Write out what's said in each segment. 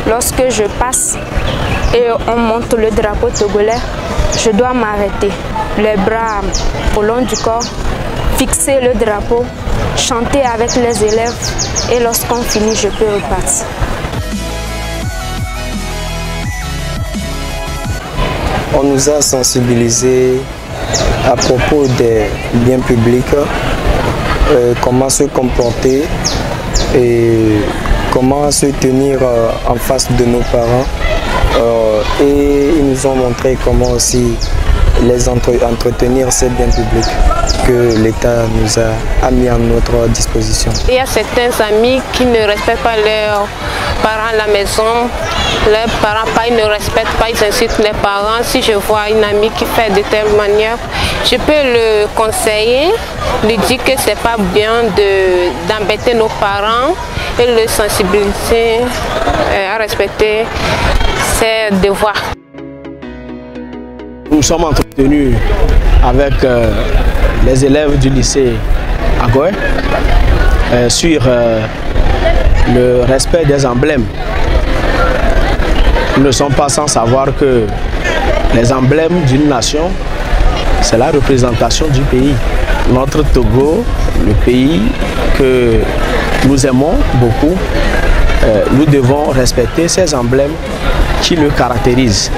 lorsque je passe et on monte le drapeau togolais, je dois m'arrêter, les bras au long du corps, fixer le drapeau, chanter avec les élèves et lorsqu'on finit, je peux repartir. On nous a sensibilisés à propos des biens publics, comment se comporter et comment se tenir en face de nos parents. Et ils nous ont montré comment aussi entretenir ces biens publics que l'État nous a mis à notre disposition. Il y a certains amis qui ne respectent pas leurs parents à la maison. Les parents ils ne respectent pas, ils insultent les parents. Si je vois une amie qui fait de telle manière, je peux le conseiller, lui dire que c'est pas bien d'embêter nos parents et le sensibiliser à respecter ses devoirs. Nous sommes entretenus avec les élèves du lycée Agoé sur le respect des emblèmes. Nous ne sommes pas sans savoir que les emblèmes d'une nation, c'est la représentation du pays. Notre Togo, le pays que nous aimons beaucoup, nous devons respecter ces emblèmes qui le caractérisent.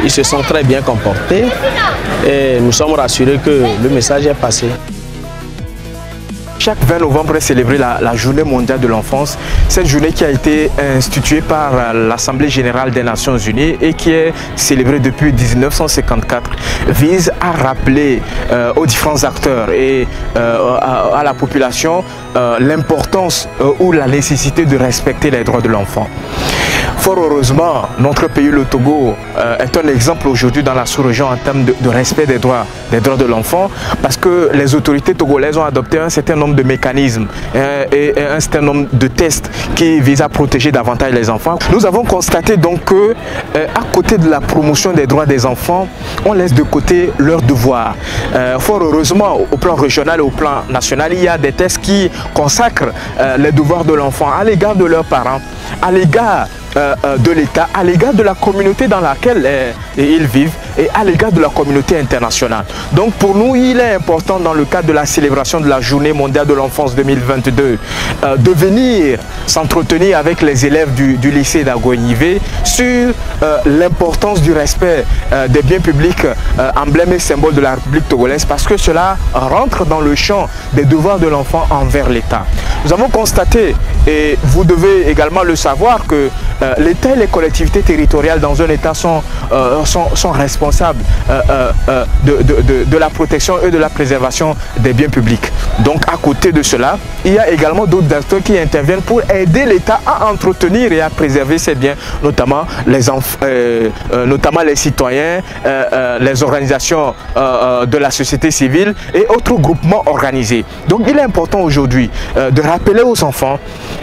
Ils se sont très bien comportés et nous sommes rassurés que le message est passé. Chaque 20 novembre est célébrée la journée mondiale de l'enfance. Cette journée qui a été instituée par l'Assemblée générale des Nations unies et qui est célébrée depuis 1954 vise à rappeler aux différents acteurs et à la population l'importance ou la nécessité de respecter les droits de l'enfant. Fort heureusement, notre pays, le Togo, est un exemple aujourd'hui dans la sous-région en termes de respect des droits de l'enfant parce que les autorités togolaises ont adopté un certain nombre de mécanismes et un certain nombre de tests qui visent à protéger davantage les enfants. Nous avons constaté donc que, à côté de la promotion des droits des enfants, on laisse de côté leurs devoirs. Fort heureusement, au plan régional et au plan national, il y a des tests qui consacrent les devoirs de l'enfant à l'égard de leurs parents, à l'égard de l'État, à l'égard de la communauté dans laquelle ils vivent et à l'égard de la communauté internationale. Donc pour nous, il est important dans le cadre de la célébration de la Journée mondiale de l'enfance 2022 de venir s'entretenir avec les élèves du lycée d'Agoé-Nivé sur l'importance du respect des biens publics, emblèmes et symboles de la République togolaise parce que cela rentre dans le champ des devoirs de l'enfant envers l'État. Nous avons constaté, et vous devez également le savoir, que l'État et les collectivités territoriales dans un État sont responsables de la protection et de la préservation des biens publics. Donc à côté de cela, il y a également d'autres acteurs qui interviennent pour aider l'État à entretenir et à préserver ces biens, notamment les citoyens, les organisations de la société civile et autres groupements organisés. Donc il est important aujourd'hui de rappeler aux enfants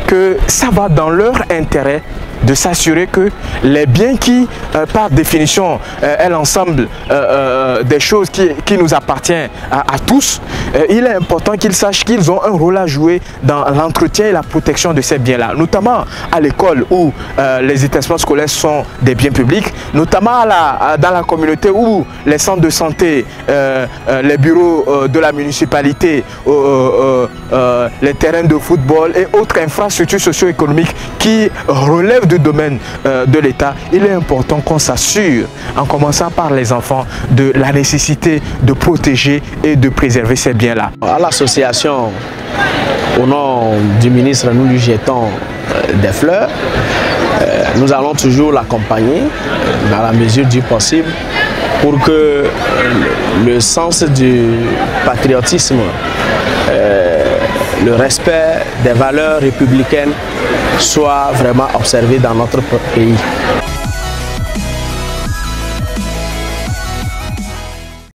que ça va dans leur intérêt de s'assurer que les biens qui, par définition, est l'ensemble des choses qui nous appartiennent à tous, il est important qu'ils sachent qu'ils ont un rôle à jouer dans l'entretien et la protection de ces biens-là, notamment à l'école où les établissements scolaires sont des biens publics, notamment dans la communauté où les centres de santé, les bureaux de la municipalité, les terrains de football et autres infrastructures socio-économiques qui relèvent du domaine de l'État. Il est important qu'on s'assure, en commençant par les enfants, de la nécessité de protéger et de préserver ces biens-là. À l'association, au nom du ministre, nous lui jetons des fleurs. Nous allons toujours l'accompagner dans la mesure du possible pour que le sens du patriotisme, le respect des valeurs républicaines soit vraiment observé dans notre pays.